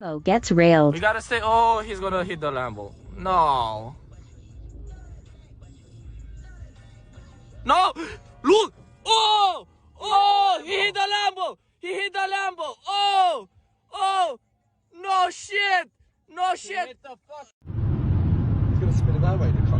Oh, gets railed. We gotta stay. Oh, he's gonna hit the Lambo. No. No! Look! Oh! Oh! He hit the Lambo! He hit the Lambo! Oh! Oh! No shit! No shit! He's gonna spin it that way, the car.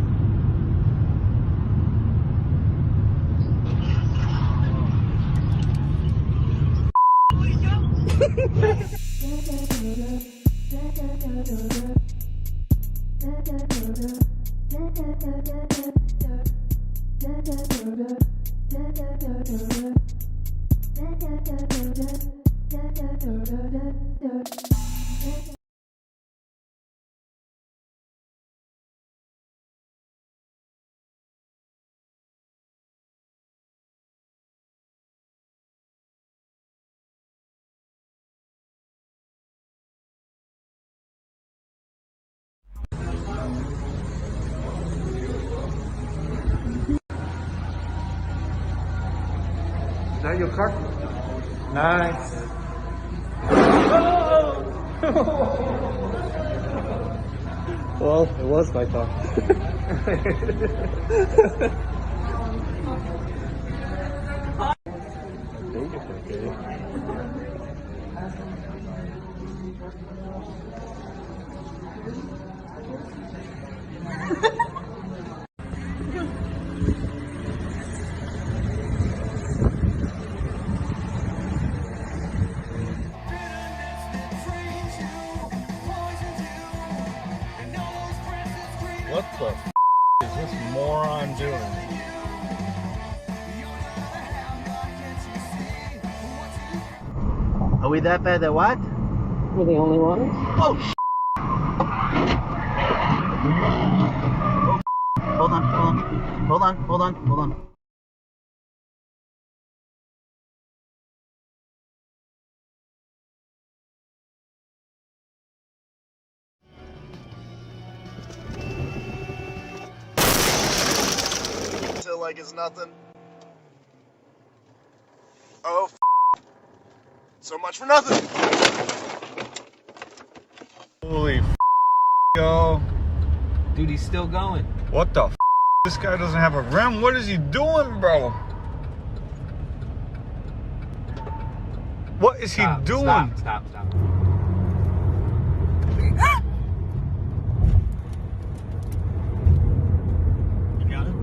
Is that your car? Nice. Well, it was my car. I think it's okay. What the f is this moron doing? Are we that bad at what? We're the only ones. Oh, hold on. Till like it's nothing. Oh, so much for nothing. Holy yo. Dude, he's still going. What the f? This guy doesn't have a rim. What is he doing, bro? What is he doing? Stop. You got it?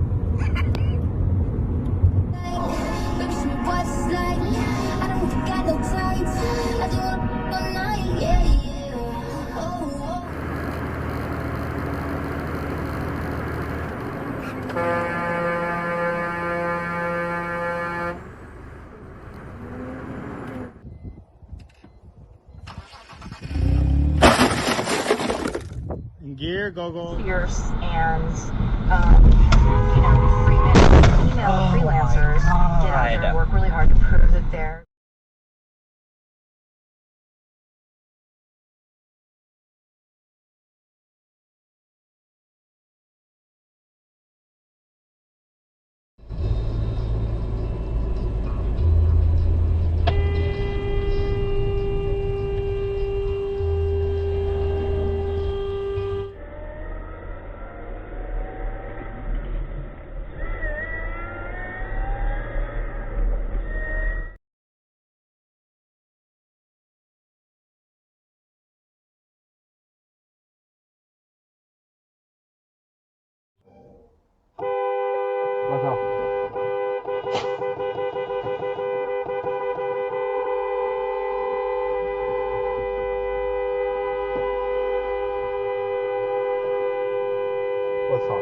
Gear, go. Fierce and female freelancers get out there and work really hard to prove that they're What's up? What's up?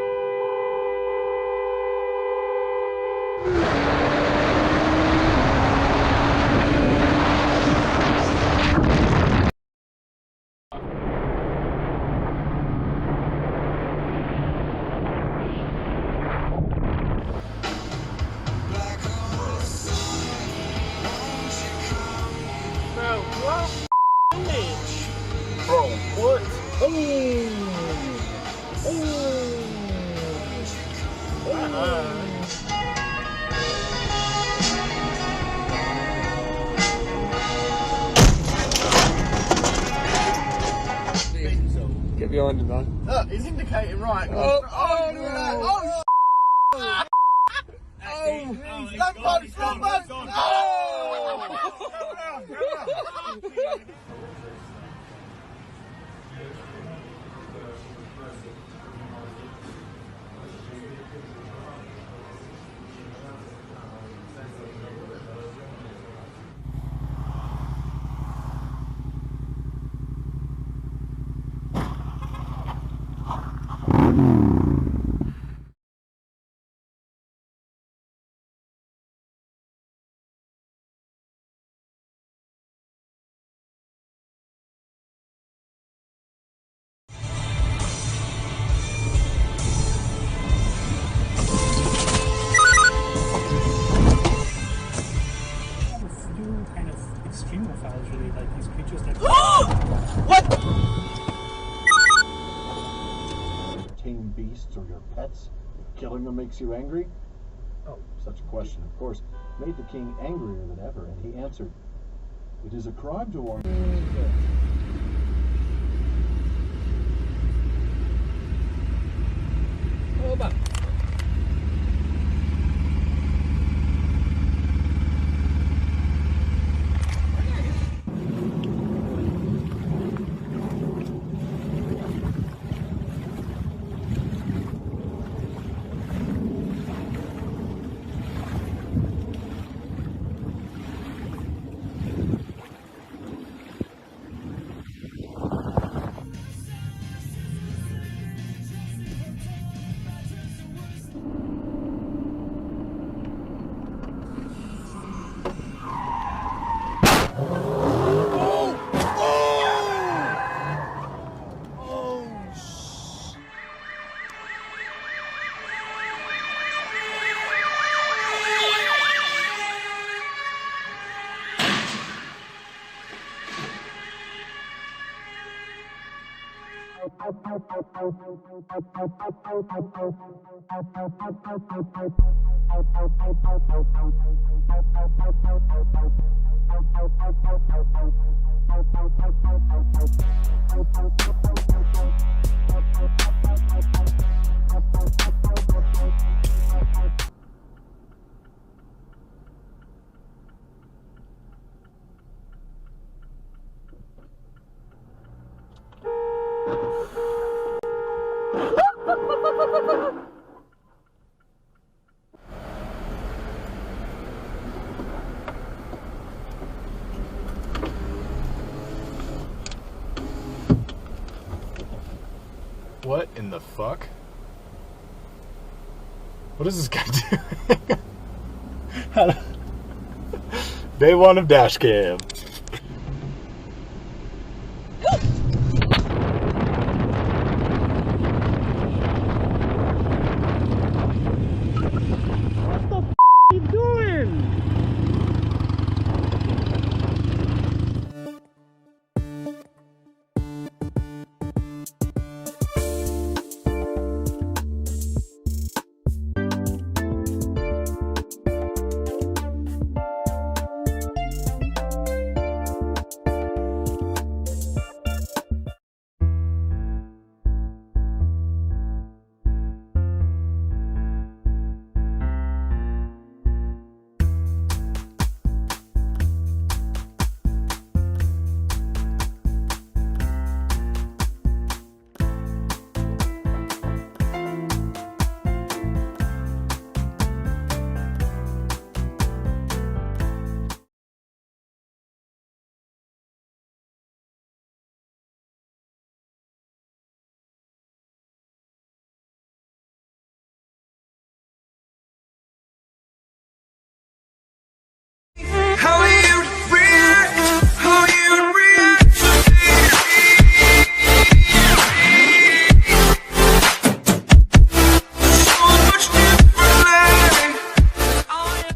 Bro, what? Oh! behind him though. Look, he's indicating right. Oh, oh, look at that. Oh, oh, don't punch, don't punch. Oh! Kind of extremophiles, really, like these creatures that tame beasts or your pets, if killing them makes you angry? Oh, such a question, of course, made the king angrier than ever, and he answered, "It is a crime to want." Oba. What in the fuck? What is this guy doing? Day one of dash cam.